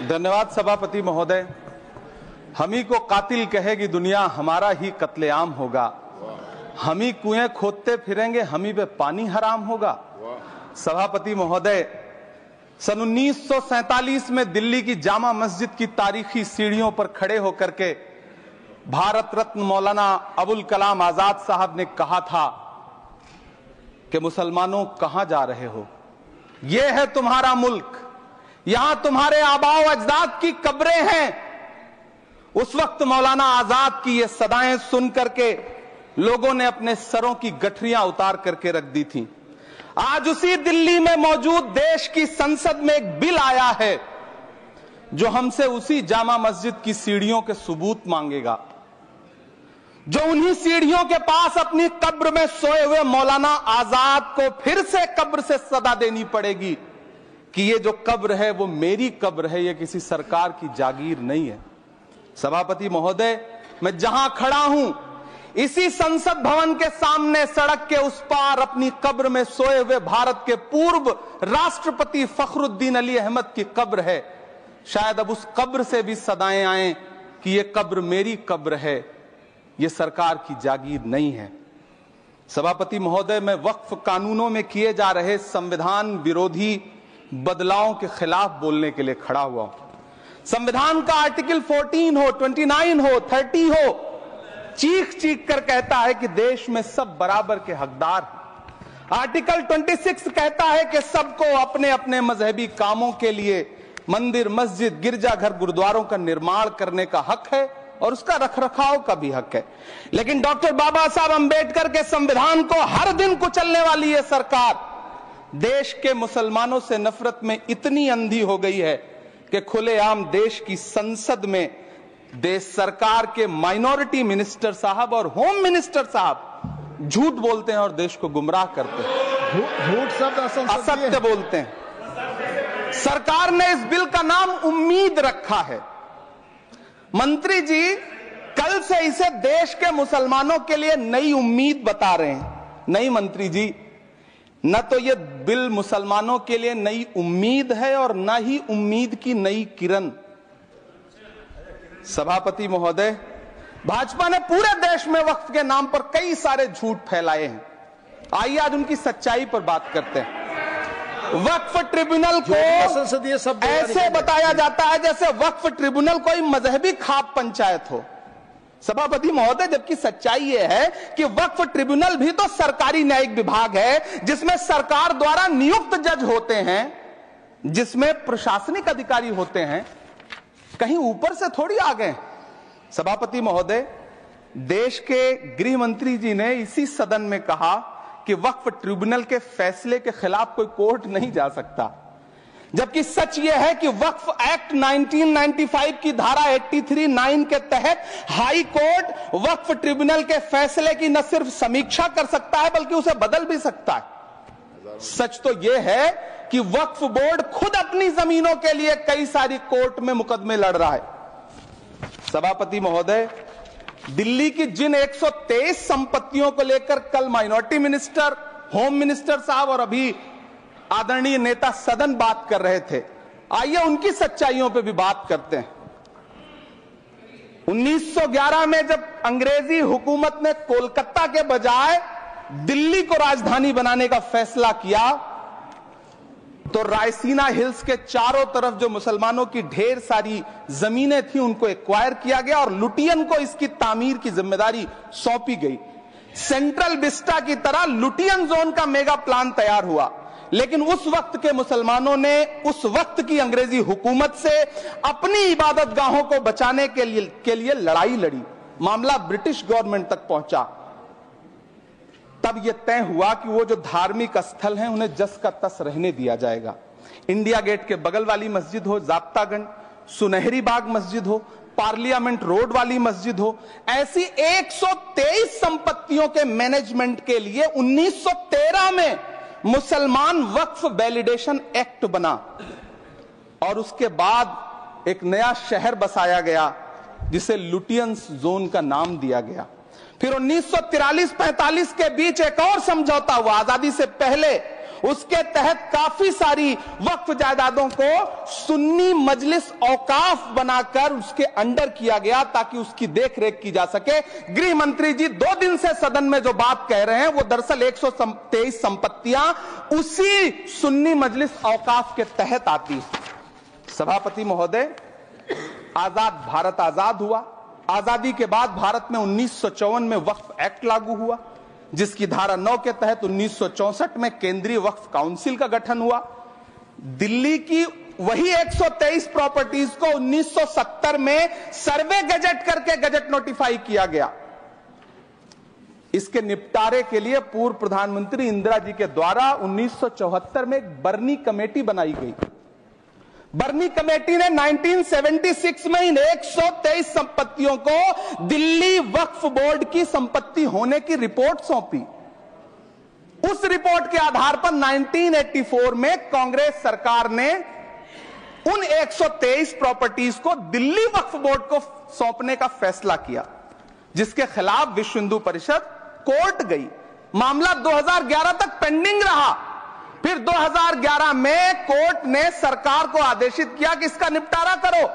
धन्यवाद सभापति महोदय। हम ही को कातिल कहेगी दुनिया, हमारा ही कत्लेआम होगा। हम ही कुएं खोदते फिरेंगे, हम ही पे पानी हराम होगा। सभापति महोदय, सन 1947 में दिल्ली की जामा मस्जिद की तारीखी सीढ़ियों पर खड़े होकर के भारत रत्न मौलाना अबुल कलाम आजाद साहब ने कहा था कि मुसलमानों कहां जा रहे हो, यह है तुम्हारा मुल्क, यहां तुम्हारे आबाओ अजदाद की कब्रें हैं। उस वक्त मौलाना आजाद की ये सदाएं सुन करके लोगों ने अपने सरों की गठरियां उतार करके रख दी थी। आज उसी दिल्ली में मौजूद देश की संसद में एक बिल आया है जो हमसे उसी जामा मस्जिद की सीढ़ियों के सबूत मांगेगा, जो उन्हीं सीढ़ियों के पास अपनी कब्र में सोए हुए मौलाना आजाद को फिर से कब्र से सदा देनी पड़ेगी कि ये जो कब्र है वो मेरी कब्र है, ये किसी सरकार की जागीर नहीं है। सभापति महोदय, मैं जहां खड़ा हूं इसी संसद भवन के सामने सड़क के उस पार अपनी कब्र में सोए हुए भारत के पूर्व राष्ट्रपति फखरुद्दीन अली अहमद की कब्र है। शायद अब उस कब्र से भी सदाएं आए कि ये कब्र मेरी कब्र है, ये सरकार की जागीर नहीं है। सभापति महोदय, मैं वक्फ कानूनों में किए जा रहे संविधान विरोधी बदलावों के खिलाफ बोलने के लिए खड़ा हुआ हूं। संविधान का आर्टिकल 14 हो, 29 हो, 30 हो, चीख चीख कर कहता है कि देश में सब बराबर के हकदार हैं। आर्टिकल 26 कहता है कि सबको अपने अपने मजहबी कामों के लिए मंदिर, मस्जिद, गिरजाघर, गुरुद्वारों का निर्माण करने का हक है और उसका रखरखाव का भी हक है। लेकिन डॉक्टर बाबा साहब अंबेडकर के संविधान को हर दिन कुचलने वाली यह सरकार देश के मुसलमानों से नफरत में इतनी अंधी हो गई है कि खुलेआम देश की संसद में देश सरकार के माइनॉरिटी मिनिस्टर साहब और होम मिनिस्टर साहब झूठ बोलते हैं और देश को गुमराह करते हैं। झूठ शब्द असत्य बोलते हैं। सरकार ने इस बिल का नाम उम्मीद रखा है। मंत्री जी कल से इसे देश के मुसलमानों के लिए नई उम्मीद बता रहे हैं। नहीं मंत्री जी, न तो यह बिल मुसलमानों के लिए नई उम्मीद है और न ही उम्मीद की नई किरण। सभापति महोदय, भाजपा ने पूरे देश में वक्फ के नाम पर कई सारे झूठ फैलाए हैं। आइए आज उनकी सच्चाई पर बात करते हैं। वक्फ ट्रिब्यूनल को ऐसे बताया जाता है जैसे वक्फ ट्रिब्यूनल कोई मजहबी खाप पंचायत हो। सभापति महोदय, जबकि सच्चाई यह है कि वक्फ ट्रिब्यूनल भी तो सरकारी न्यायिक विभाग है जिसमें सरकार द्वारा नियुक्त जज होते हैं, जिसमें प्रशासनिक अधिकारी होते हैं, कहीं ऊपर से थोड़ी आ गए। सभापति महोदय, देश के गृह मंत्री जी ने इसी सदन में कहा कि वक्फ ट्रिब्यूनल के फैसले के खिलाफ कोई कोर्ट नहीं जा सकता, जबकि सच यह है कि वक्फ एक्ट 1995 की धारा 83(9) के तहत हाई कोर्ट वक्फ ट्रिब्यूनल के फैसले की न सिर्फ समीक्षा कर सकता है बल्कि उसे बदल भी सकता है। सच तो यह है कि वक्फ बोर्ड खुद अपनी जमीनों के लिए कई सारी कोर्ट में मुकदमे लड़ रहा है। सभापति महोदय, दिल्ली की जिन 123 संपत्तियों को लेकर कल माइनॉरिटी मिनिस्टर, होम मिनिस्टर साहब और अभी आदरणीय नेता सदन बात कर रहे थे, आइए उनकी सच्चाइयों पे भी बात करते हैं। 1911 में जब अंग्रेजी हुकूमत ने कोलकाता के बजाय दिल्ली को राजधानी बनाने का फैसला किया तो रायसीना हिल्स के चारों तरफ जो मुसलमानों की ढेर सारी जमीनें थी उनको एक्वायर किया गया और लुटियन को इसकी तामीर की जिम्मेदारी सौंपी गई। सेंट्रल विस्टा की तरह लुटियन जोन का मेगा प्लान तैयार हुआ, लेकिन उस वक्त के मुसलमानों ने उस वक्त की अंग्रेजी हुकूमत से अपनी इबादत गाहों को बचाने के लिए लड़ाई लड़ी। मामला ब्रिटिश गवर्नमेंट तक पहुंचा। तब यह तय हुआ कि वो जो धार्मिक स्थल हैं उन्हें जस का तस रहने दिया जाएगा। इंडिया गेट के बगल वाली मस्जिद हो, जाप्तागंज, सुनहरी बाग मस्जिद हो, पार्लियामेंट रोड वाली मस्जिद हो, ऐसी 123 संपत्तियों के मैनेजमेंट के लिए 1913 में मुसलमान वक्फ वैलिडेशन एक्ट बना और उसके बाद एक नया शहर बसाया गया जिसे लुटियंस जोन का नाम दिया गया। फिर 1943-45 के बीच एक और समझौता हुआ। आजादी से पहले उसके तहत काफी सारी वक्फ जायदादों को सुन्नी मजलिस औकाफ बनाकर उसके अंडर किया गया ताकि उसकी देखरेख की जा सके। गृह मंत्री जी 2 दिन से सदन में जो बात कह रहे हैं वो दरअसल 123 संपत्तियां उसी सुन्नी मजलिस औकाफ के तहत आती है। सभापति महोदय, आजाद भारत आजाद हुआ। आजादी के बाद भारत में 1954 में वक्फ एक्ट लागू हुआ, जिसकी धारा 9 के तहत 1964 में केंद्रीय वक्फ काउंसिल का गठन हुआ। दिल्ली की वही 123 प्रॉपर्टीज को 1970 में सर्वे गजट करके गजट नोटिफाई किया गया। इसके निपटारे के लिए पूर्व प्रधानमंत्री इंदिरा जी के द्वारा 1974 में एक बर्नी कमेटी बनाई गई। बर्नी कमेटी ने 1976 में इन 123 संपत्तियों को दिल्ली वक्फ बोर्ड की संपत्ति होने की रिपोर्ट सौंपी। उस रिपोर्ट के आधार पर 1984 में कांग्रेस सरकार ने उन 123 प्रॉपर्टीज को दिल्ली वक्फ बोर्ड को सौंपने का फैसला किया, जिसके खिलाफ विश्व हिंदू परिषद कोर्ट गई। मामला 2011 तक पेंडिंग रहा। फिर 2011 में कोर्ट ने सरकार को आदेशित किया कि इसका निपटारा करो।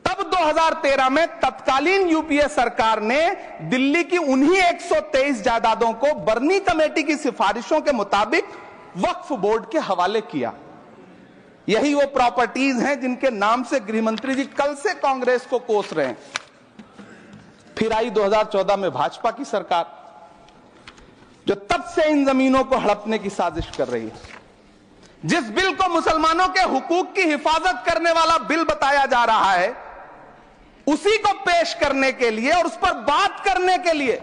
तब 2013 में तत्कालीन यूपीए सरकार ने दिल्ली की उन्हीं 123 जायदादों को बर्नी कमेटी की सिफारिशों के मुताबिक वक्फ बोर्ड के हवाले किया। यही वो प्रॉपर्टीज हैं जिनके नाम से गृहमंत्री जी कल से कांग्रेस को कोस रहे हैं। फिर आई 2014 में भाजपा की सरकार, जो तब से इन जमीनों को हड़पने की साजिश कर रही है। जिस बिल को मुसलमानों के हुकूक की हिफाजत करने वाला बिल बताया जा रहा है, उसी को पेश करने के लिए और उस पर बात करने के लिए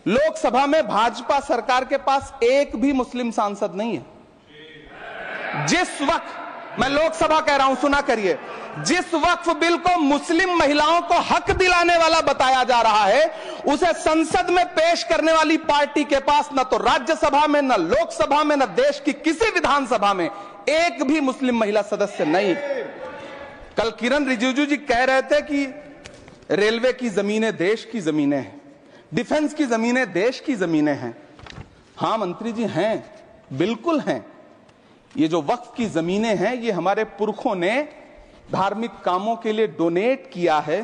लोकसभा में भाजपा सरकार के पास एक भी मुस्लिम सांसद नहीं है। जिस वक्त, मैं लोकसभा कह रहा हूं, सुना करिए, जिस वक्फ बिल को मुस्लिम महिलाओं को हक दिलाने वाला बताया जा रहा है, उसे संसद में पेश करने वाली पार्टी के पास न तो राज्यसभा में, न लोकसभा में, न देश की किसी विधानसभा में एक भी मुस्लिम महिला सदस्य नहीं। कल किरण रिजिजू जी कह रहे थे कि रेलवे की जमीनें देश की जमीनें हैं, डिफेंस की जमीनें देश की जमीनें हैं। हां मंत्री जी, हैं, बिल्कुल हैं। ये जो वक्फ की जमीनें हैं, ये हमारे पुरखों ने धार्मिक कामों के लिए डोनेट किया है।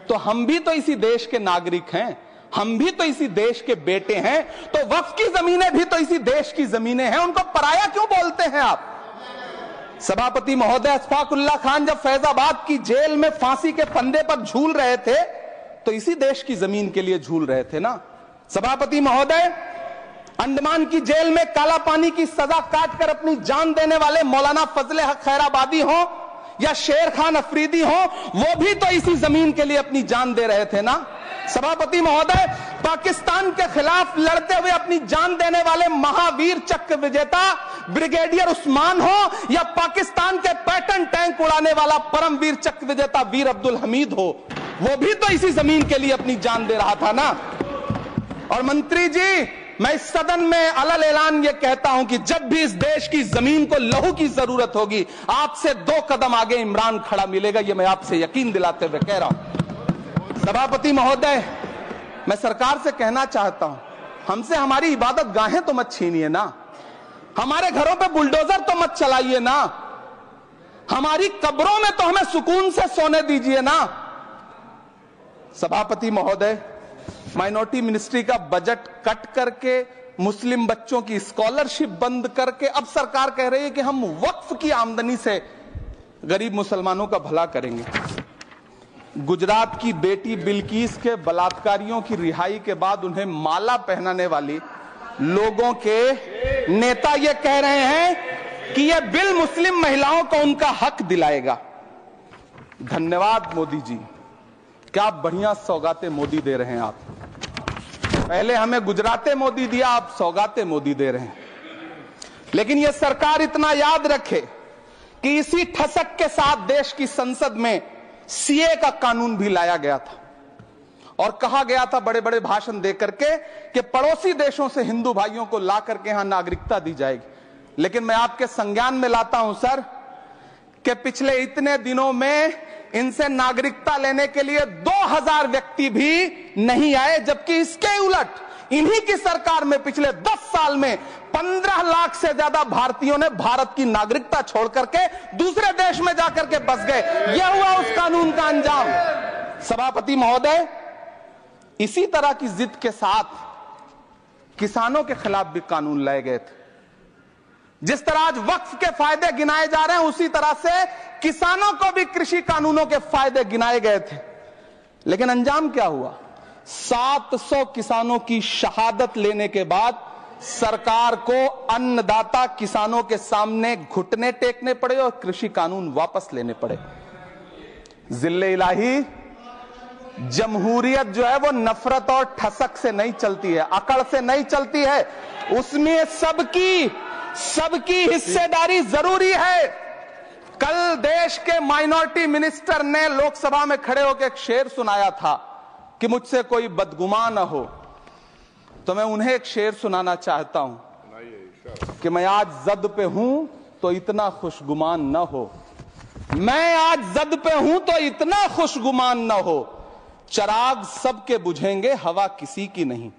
तो हम भी तो इसी देश के नागरिक हैं, हम भी तो इसी देश के बेटे हैं। तो वक्फ की जमीनें भी तो इसी देश की जमीनें हैं, उनको पराया क्यों बोलते हैं आप? सभापति महोदय, अशफाकुल्लाह खान जब फैजाबाद की जेल में फांसी के फंदे पर झूल रहे थे, तो इसी देश की जमीन के लिए झूल रहे थे ना। सभापति महोदय, अंडमान की जेल में काला पानी की सजा काटकर अपनी जान देने वाले मौलाना फजले हक खैराबादी हो या शेर खान अफरीदी हो, वो भी तो इसी जमीन के लिए अपनी जान दे रहे थे ना। सभापति महोदय, पाकिस्तान के खिलाफ लड़ते हुए अपनी जान देने वाले महावीर चक्र विजेता ब्रिगेडियर उस्मान हो या पाकिस्तान के पैटर्न टैंक उड़ाने वाला परमवीर चक्र विजेता वीर अब्दुल हमीद हो, वो भी तो इसी जमीन के लिए अपनी जान दे रहा था ना। और मंत्री जी, मैं इस सदन में अलल ऐलान ये कहता हूं कि जब भी इस देश की जमीन को लहू की जरूरत होगी, आपसे 2 कदम आगे इमरान खड़ा मिलेगा। ये मैं आपसे यकीन दिलाते हुए कह रहा हूं। सभापति महोदय, मैं सरकार से कहना चाहता हूं, हमसे हमारी इबादत गाहें तो मत छीनिए ना, हमारे घरों पे बुलडोजर तो मत चलाइए ना, हमारी कब्रों में तो हमें सुकून से सोने दीजिए ना। सभापति महोदय, माइनॉरिटी मिनिस्ट्री का बजट कट करके, मुस्लिम बच्चों की स्कॉलरशिप बंद करके अब सरकार कह रही है कि हम वक्फ की आमदनी से गरीब मुसलमानों का भला करेंगे। गुजरात की बेटी बिल्किस के बलात्कारियों की रिहाई के बाद उन्हें माला पहनाने वाली लोगों के नेता ये कह रहे हैं कि यह बिल मुस्लिम महिलाओं को उनका हक दिलाएगा। धन्यवाद मोदी जी, क्या बढ़िया सौगातें मोदी दे रहे हैं आप। पहले हमें गुजराते मोदी दिया, आप सौगाते मोदी दे रहे हैं। लेकिन यह सरकार इतना याद रखे कि इसी ठसक के साथ देश की संसद में सीए का कानून भी लाया गया था और कहा गया था बड़े बड़े भाषण देकर के कि पड़ोसी देशों से हिंदू भाइयों को ला करके यहां नागरिकता दी जाएगी। लेकिन मैं आपके संज्ञान में लाता हूं सर कि पिछले इतने दिनों में इनसे नागरिकता लेने के लिए 2000 व्यक्ति भी नहीं आए, जबकि इसके उलट इन्हीं की सरकार में पिछले 10 साल में 15 लाख से ज्यादा भारतीयों ने भारत की नागरिकता छोड़ करके दूसरे देश में जाकर के बस गए। यह हुआ उस कानून का अंजाम। सभापति महोदय, इसी तरह की जिद के साथ किसानों के खिलाफ भी कानून लाए गए थे। जिस तरह आज वक्फ के फायदे गिनाए जा रहे हैं, उसी तरह से किसानों को भी कृषि कानूनों के फायदे गिनाए गए थे। लेकिन अंजाम क्या हुआ? 700 किसानों की शहादत लेने के बाद सरकार को अन्नदाता किसानों के सामने घुटने टेकने पड़े और कृषि कानून वापस लेने पड़े। जिल्ले इलाही, जमहूरियत जो है वो नफरत और ठसक से नहीं चलती है, अकड़ से नहीं चलती है। उसमें सबकी हिस्सेदारी जरूरी है। कल देश के माइनॉरिटी मिनिस्टर ने लोकसभा में खड़े होकर एक शेर सुनाया था कि मुझसे कोई बदगुमान न हो, तो मैं उन्हें एक शेर सुनाना चाहता हूं कि मैं आज जद पे हूं तो इतना खुशगुमान न हो, मैं आज जद पे हूं तो इतना खुशगुमान न हो, चराग सबके बुझेंगे हवा किसी की नहीं।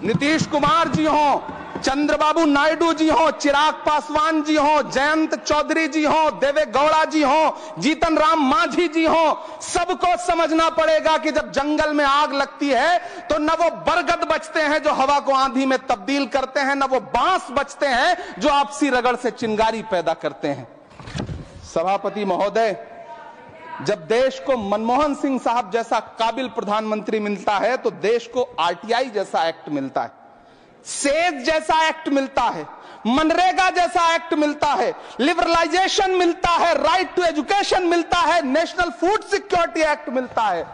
नीतीश कुमार जी हो, चंद्रबाबू नायडू जी हो, चिराग पासवान जी हो, जयंत चौधरी जी हो, देवे गौड़ा जी हो, जीतन राम मांझी जी हो, सबको समझना पड़ेगा कि जब जंगल में आग लगती है तो न वो बरगद बचते हैं जो हवा को आंधी में तब्दील करते हैं, न वो बांस बचते हैं जो आपसी रगड़ से चिंगारी पैदा करते हैं। सभापति महोदय, जब देश को मनमोहन सिंह साहब जैसा काबिल प्रधानमंत्री मिलता है तो देश को आरटीआई जैसा एक्ट मिलता है, सेज जैसा एक्ट मिलता है, मनरेगा जैसा एक्ट मिलता है, लिबरलाइजेशन मिलता है, राइट टू एजुकेशन मिलता है, नेशनल फूड सिक्योरिटी एक्ट मिलता है।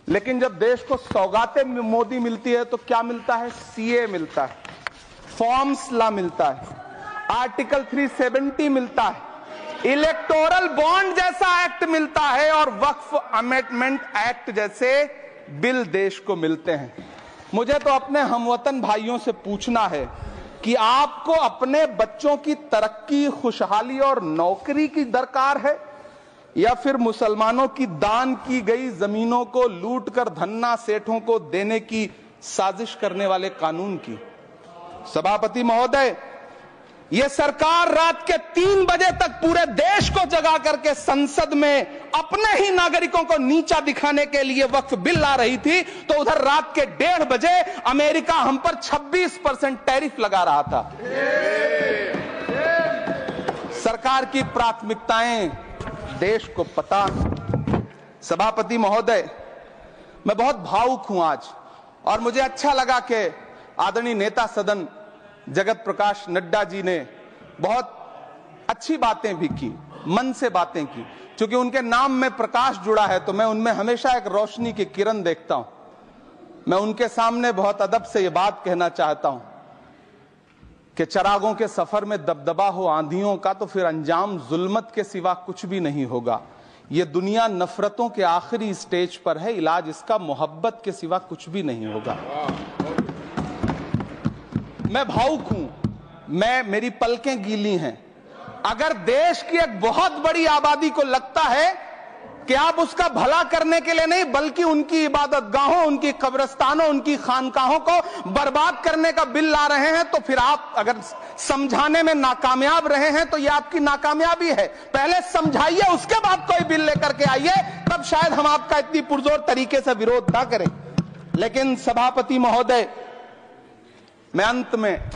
लेकिन जब देश को सौगातें मोदी मिलती है तो क्या मिलता है? सीए मिलता है, फॉर्म्स लॉ मिलता है, आर्टिकल 370 मिलता है, इलेक्टोरल बॉन्ड जैसा एक्ट मिलता है और वक्फ अमेंडमेंट एक्ट जैसे बिल देश को मिलते हैं। मुझे तो अपने हमवतन भाइयों से पूछना है कि आपको अपने बच्चों की तरक्की, खुशहाली और नौकरी की दरकार है या फिर मुसलमानों की दान की गई जमीनों को लूट कर धन्ना सेठों को देने की साजिश करने वाले कानून की? सभापति महोदय, यह सरकार रात के 3 बजे तक पूरे देश को जगा करके संसद में अपने ही नागरिकों को नीचा दिखाने के लिए वक्फ बिल ला रही थी, तो उधर रात के 1:30 बजे अमेरिका हम पर 26% टैरिफ लगा रहा था। सरकार की प्राथमिकताएं देश को पता। सभापति महोदय, मैं बहुत भावुक हूं आज, और मुझे अच्छा लगा कि आदरणीय नेता सदन जगत प्रकाश नड्डा जी ने बहुत अच्छी बातें भी की, मन से बातें की। क्योंकि उनके नाम में प्रकाश जुड़ा है तो मैं उनमें हमेशा एक रोशनी की किरण देखता हूं। मैं उनके सामने बहुत अदब से यह बात कहना चाहता हूं कि चरागों के सफर में दबदबा हो आंधियों का तो फिर अंजाम जुल्मत के सिवा कुछ भी नहीं होगा। यह दुनिया नफरतों के आखिरी स्टेज पर है, इलाज इसका मोहब्बत के सिवा कुछ भी नहीं होगा। मैं भावुक हूं, मेरी पलकें गीली हैं। अगर देश की एक बहुत बड़ी आबादी को लगता है कि आप उसका भला करने के लिए नहीं बल्कि उनकी इबादतगाहों, उनकी कब्रिस्तानों, उनकी खानकाहों को बर्बाद करने का बिल ला रहे हैं, तो फिर आप अगर समझाने में नाकामयाब रहे हैं तो यह आपकी नाकामयाबी है। पहले समझाइए, उसके बाद कोई बिल लेकर के आइए, तब शायद हम आपका इतनी पुरजोर तरीके से विरोध ना करें। लेकिन सभापति महोदय, मैं अंत में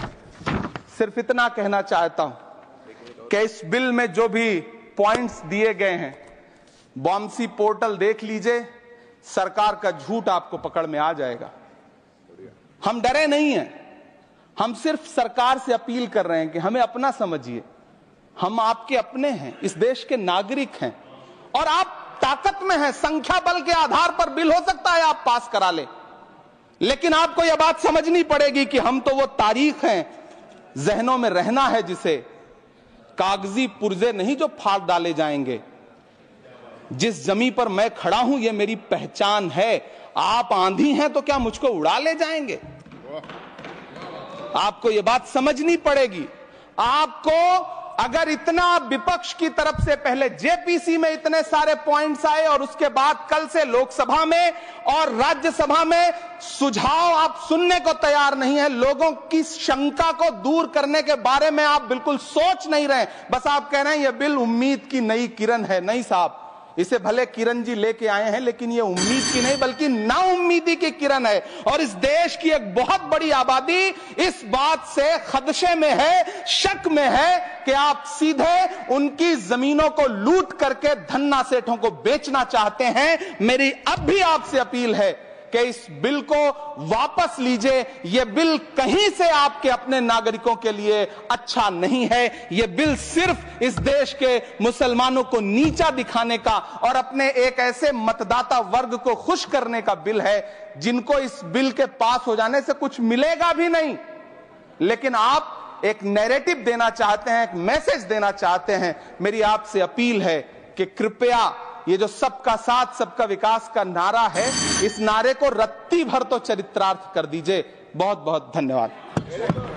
सिर्फ इतना कहना चाहता हूं कि इस बिल में जो भी पॉइंट्स दिए गए हैं, बॉम्सी पोर्टल देख लीजिए, सरकार का झूठ आपको पकड़ में आ जाएगा। हम डरे नहीं हैं, हम सिर्फ सरकार से अपील कर रहे हैं कि हमें अपना समझिए। हम आपके अपने हैं, इस देश के नागरिक हैं और आप ताकत में हैं। संख्या बल के आधार पर बिल हो सकता है आप पास करा ले, लेकिन आपको यह बात समझनी पड़ेगी कि हम तो वो तारीख हैं, जहनों में रहना है जिसे, कागजी पुर्जे नहीं जो फाड़ डाले जाएंगे। जिस जमीन पर मैं खड़ा हूं यह मेरी पहचान है। आप आंधी हैं तो क्या मुझको उड़ा ले जाएंगे? आपको यह बात समझनी पड़ेगी। आपको अगर इतना विपक्ष की तरफ से पहले जेपीसी में इतने सारे पॉइंट्स आए और उसके बाद कल से लोकसभा में और राज्यसभा में सुझाव आप सुनने को तैयार नहीं है, लोगों की शंका को दूर करने के बारे में आप बिल्कुल सोच नहीं रहे, बस आप कह रहे हैं यह बिल उम्मीद की नई किरण है। नहीं साहब, इसे भले किरण जी लेके आए हैं, लेकिन ये उम्मीद की नहीं बल्कि नाउम्मीदी की किरण है। और इस देश की एक बहुत बड़ी आबादी इस बात से खदशे में है, शक में है कि आप सीधे उनकी जमीनों को लूट करके धन्ना सेठों को बेचना चाहते हैं। मेरी अब भी आपसे अपील है कि इस बिल को वापस लीजिए। यह बिल कहीं से आपके अपने नागरिकों के लिए अच्छा नहीं है। यह बिल सिर्फ इस देश के मुसलमानों को नीचा दिखाने का और अपने एक ऐसे मतदाता वर्ग को खुश करने का बिल है जिनको इस बिल के पास हो जाने से कुछ मिलेगा भी नहीं। लेकिन आप एक नैरेटिव देना चाहते हैं, एक मैसेज देना चाहते हैं। मेरी आपसे अपील है कि कृपया ये जो सबका साथ सबका विकास का नारा है, इस नारे को रत्ती भर तो चरित्रार्थ कर दीजिए। बहुत बहुत धन्यवाद।